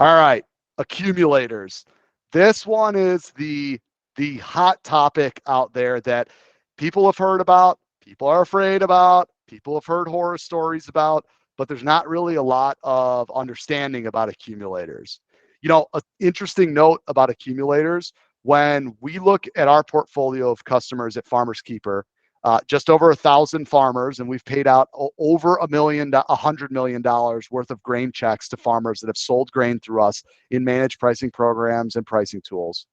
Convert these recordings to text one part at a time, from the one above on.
All right, accumulators. This one is the hot topic out there that people have heard about, people are afraid about, people have heard horror stories about, but there's not really a lot of understanding about accumulators. You know, an interesting note about accumulators, when we look at our portfolio of customers at Farmers Keeper, just over 1,000 farmers, and we've paid out over $100 million worth of grain checks to farmers that have sold grain through us in managed pricing programs and pricing tools.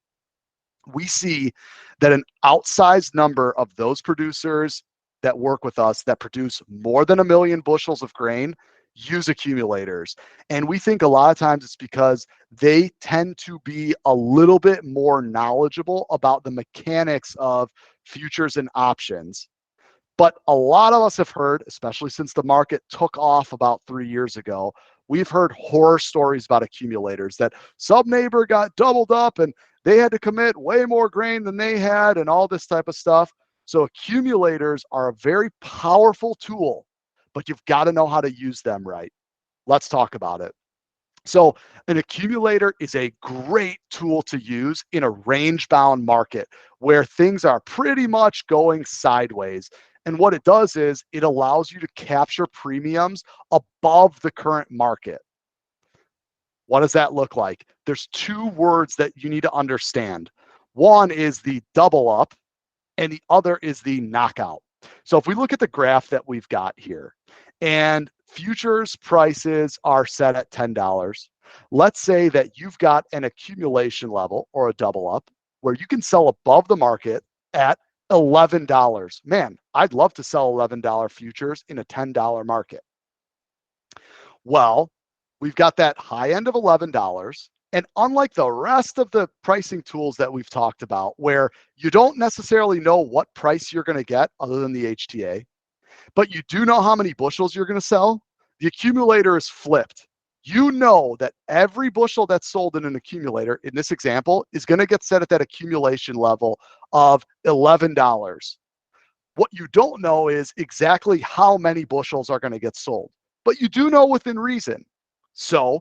We see that an outsized number of those producers that work with us that produce more than 1 million bushels of grain use accumulators. And we think a lot of times it's because they tend to be a little bit more knowledgeable about the mechanics of futures and options. But a lot of us have heard, especially since the market took off about 3 years ago, we've heard horror stories about accumulators that some neighbor got doubled up and they had to commit way more grain than they had and all this type of stuff. So accumulators are a very powerful tool, but you've got to know how to use them right. Let's talk about it. So an accumulator is a great tool to use in a range-bound market where things are pretty much going sideways. And what it does is it allows you to capture premiums above the current market. What does that look like? There's two words that you need to understand. One is the double up, and the other is the knockout. So if we look at the graph that we've got here, and futures prices are set at $10. Let's say that you've got an accumulation level or a double up where you can sell above the market at $11. Man, I'd love to sell $11 futures in a $10 market. Well, we've got that high end of $11. And unlike the rest of the pricing tools that we've talked about, where you don't necessarily know what price you're going to get other than the HTA, but you do know how many bushels you're going to sell, the accumulator is flipped. You know that every bushel that's sold in an accumulator, in this example, is going to get set at that accumulation level of $11. What you don't know is exactly how many bushels are going to get sold, but you do know within reason. So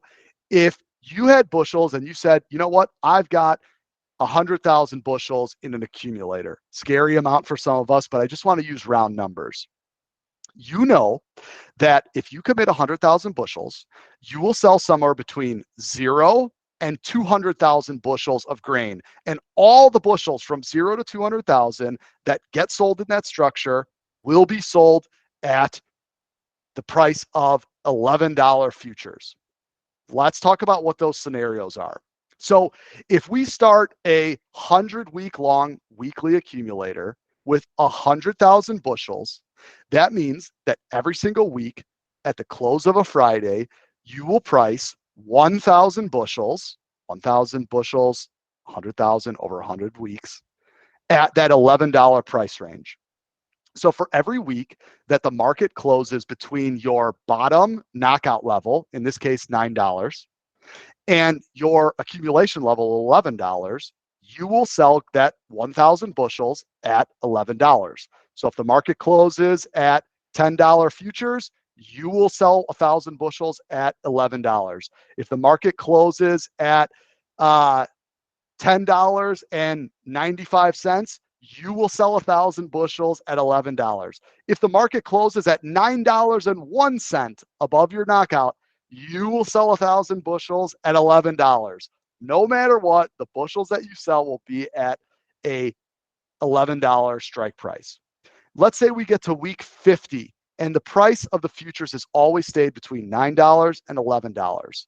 if you had bushels and you said, you know what, I've got 100,000 bushels in an accumulator. Scary amount for some of us, but I just want to use round numbers. You know that if you commit 100,000 bushels, you will sell somewhere between 0 and 200,000 bushels of grain. And all the bushels from 0 to 200,000 that get sold in that structure will be sold at the price of $11 futures. Let's talk about what those scenarios are. So if we start a 100-week long weekly accumulator with 100,000 bushels, that means that every single week at the close of a Friday, you will price 1,000 bushels, 100,000 over 100 weeks at that $11 price range. So for every week that the market closes between your bottom knockout level, in this case, $9, and your accumulation level, $11, you will sell that 1,000 bushels at $11. So if the market closes at $10 futures, you will sell 1,000 bushels at $11. If the market closes at $10.95, you will sell 1,000 bushels at $11. If the market closes at $9.01 above your knockout, you will sell 1,000 bushels at $11. No matter what, the bushels that you sell will be at a $11 strike price. Let's say we get to week 50 and the price of the futures has always stayed between $9 and $11.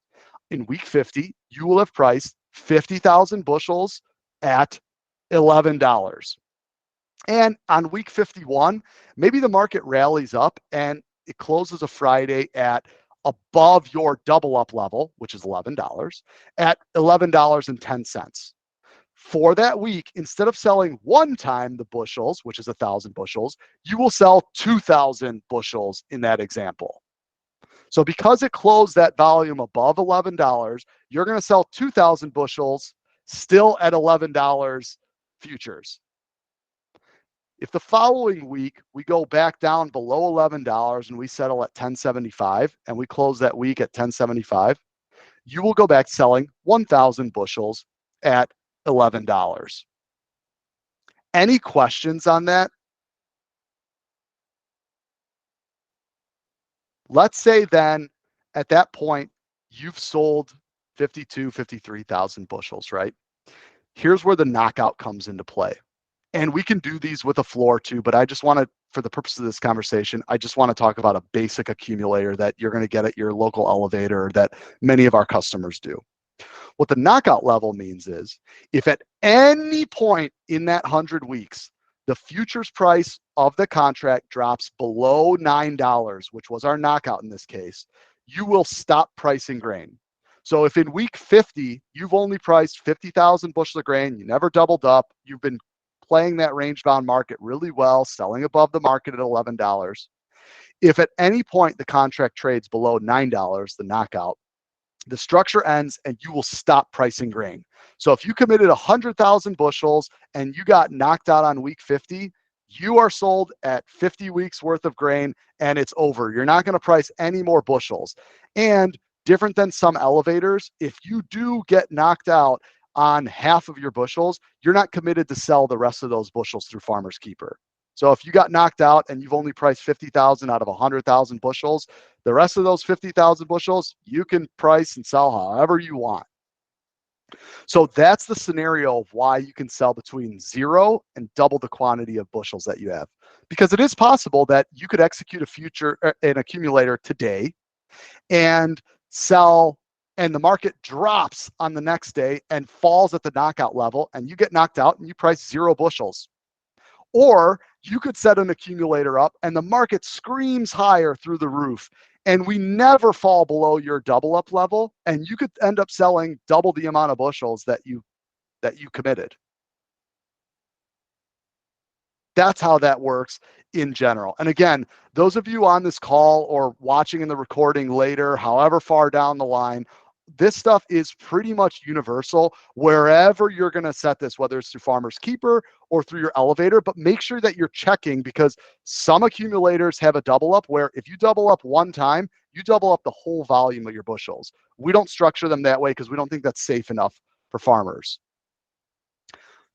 In week 50, you will have priced 50,000 bushels at $11. And on week 51, maybe the market rallies up and it closes a Friday at above your double up level, which is $11, at $11.10. For that week, instead of selling one time the bushels, which is 1,000 bushels, you will sell 2,000 bushels in that example. So because it closed that volume above $11, you're going to sell 2,000 bushels still at $11 futures. If the following week we go back down below $11 and we settle at $10.75 and we close that week at $10.75, you will go back selling 1,000 bushels at $11. Any questions on that? Let's say then at that point, you've sold 53,000 bushels, right? Here's where the knockout comes into play. And we can do these with a floor too, but I just want to, for the purpose of this conversation, I just want to talk about a basic accumulator that you're going to get at your local elevator that many of our customers do. What the knockout level means is if at any point in that 100 weeks, the futures price of the contract drops below $9, which was our knockout in this case, you will stop pricing grain. So if in week 50, you've only priced 50,000 bushels of grain, you never doubled up, you've been playing that range-bound market really well, selling above the market at $11. If at any point the contract trades below $9, the knockout, the structure ends and you will stop pricing grain. So if you committed 100,000 bushels and you got knocked out on week 50, you are sold at 50 weeks worth of grain and it's over. You're not going to price any more bushels. And different than some elevators, if you do get knocked out on half of your bushels, you're not committed to sell the rest of those bushels through Farmer's Keeper. So if you got knocked out and you've only priced 50,000 out of 100,000 bushels, the rest of those 50,000 bushels, you can price and sell however you want. So that's the scenario of why you can sell between 0 and double the quantity of bushels that you have. Because it is possible that you could execute an accumulator today and sell, and the market drops on the next day and falls at the knockout level, and you get knocked out and you price 0 bushels. Or you could set an accumulator up and the market screams higher through the roof and we never fall below your double up level, and you could end up selling double the amount of bushels that you committed. That's how that works in general. And again, those of you on this call or watching in the recording later, however far down the line, this stuff is pretty much universal wherever you're going to set this, whether it's through Farmer's Keeper or through your elevator. But make sure that you're checking, because some accumulators have a double up where if you double up one time, you double up the whole volume of your bushels. We don't structure them that way because we don't think that's safe enough for farmers.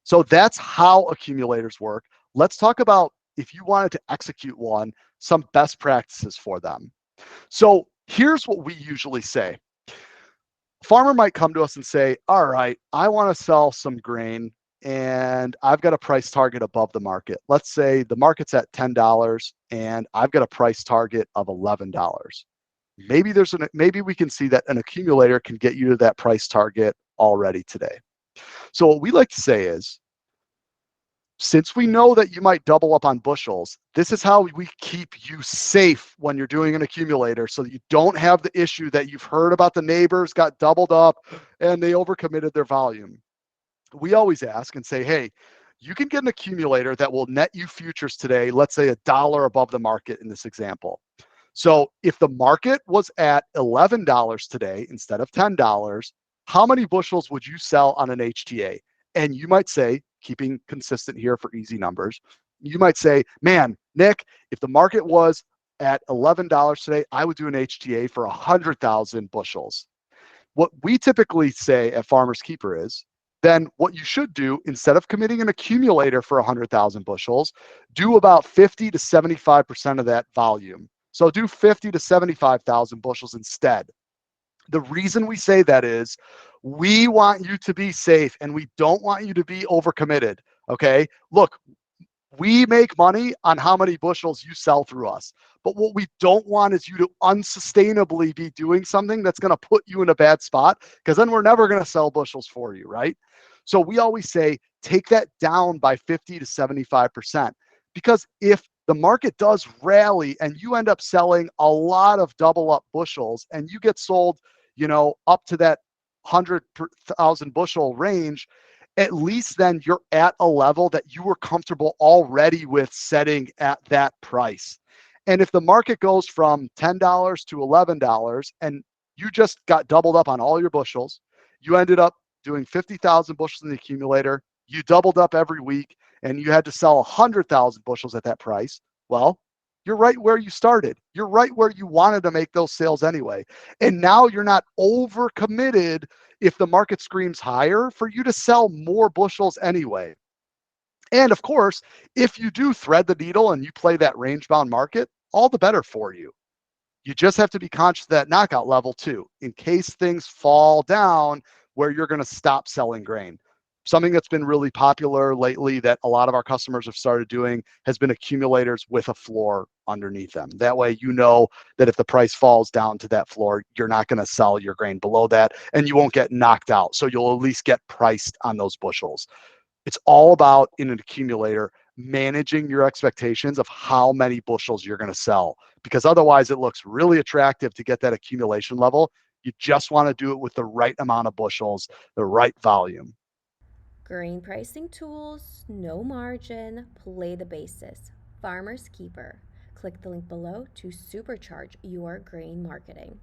So that's how accumulators work. Let's talk about, if you wanted to execute one, some best practices for them. So here's what we usually say. A farmer might come to us and say, all right, I want to sell some grain and I've got a price target above the market. Let's say the market's at $10 and I've got a price target of $11. Maybe we can see that an accumulator can get you to that price target already today. So what we like to say is, since we know that you might double up on bushels, this is how we keep you safe when you're doing an accumulator, so that you don't have the issue that you've heard about. The neighbors got doubled up and they overcommitted their volume. We always ask and say, hey, you can get an accumulator that will net you futures today, let's say $1 above the market in this example. So if the market was at $11 today instead of $10, how many bushels would you sell on an HTA? And you might say, keeping consistent here for easy numbers, you might say, man, Nick, if the market was at $11 today, I would do an HTA for 100,000 bushels. What we typically say at Farmer's Keeper is, then what you should do, instead of committing an accumulator for 100,000 bushels, do about 50 to 75% of that volume. So do 50 to 75,000 bushels instead. The reason we say that is we want you to be safe and we don't want you to be overcommitted. Okay. Look, we make money on how many bushels you sell through us. But what we don't want is you to unsustainably be doing something that's going to put you in a bad spot, because then we're never going to sell bushels for you, right? So we always say take that down by 50 to 75%. Because if the market does rally and you end up selling a lot of double up bushels and you get sold, up to that 100,000 bushel range, at least then you're at a level that you were comfortable already with setting at that price. And if the market goes from $10 to $11 and you just got doubled up on all your bushels, you ended up doing 50,000 bushels in the accumulator, you doubled up every week, and you had to sell 100,000 bushels at that price, well, You're right where you started. You're right where you wanted to make those sales anyway. And now you're not overcommitted if the market screams higher for you to sell more bushels anyway. And of course, if you do thread the needle and you play that range bound market, all the better for you. You just have to be conscious of that knockout level too, in case things fall down where you're going to stop selling grain. Something that's been really popular lately that a lot of our customers have started doing has been accumulators with a floor underneath them. That way, you know that if the price falls down to that floor, you're not going to sell your grain below that and you won't get knocked out. So you'll at least get priced on those bushels. It's all about in an accumulator managing your expectations of how many bushels you're going to sell, because otherwise it looks really attractive to get that accumulation level. You just want to do it with the right amount of bushels, the right volume. Grain pricing tools, no margin, play the basis. Farmer's Keeper. Click the link below to supercharge your grain marketing.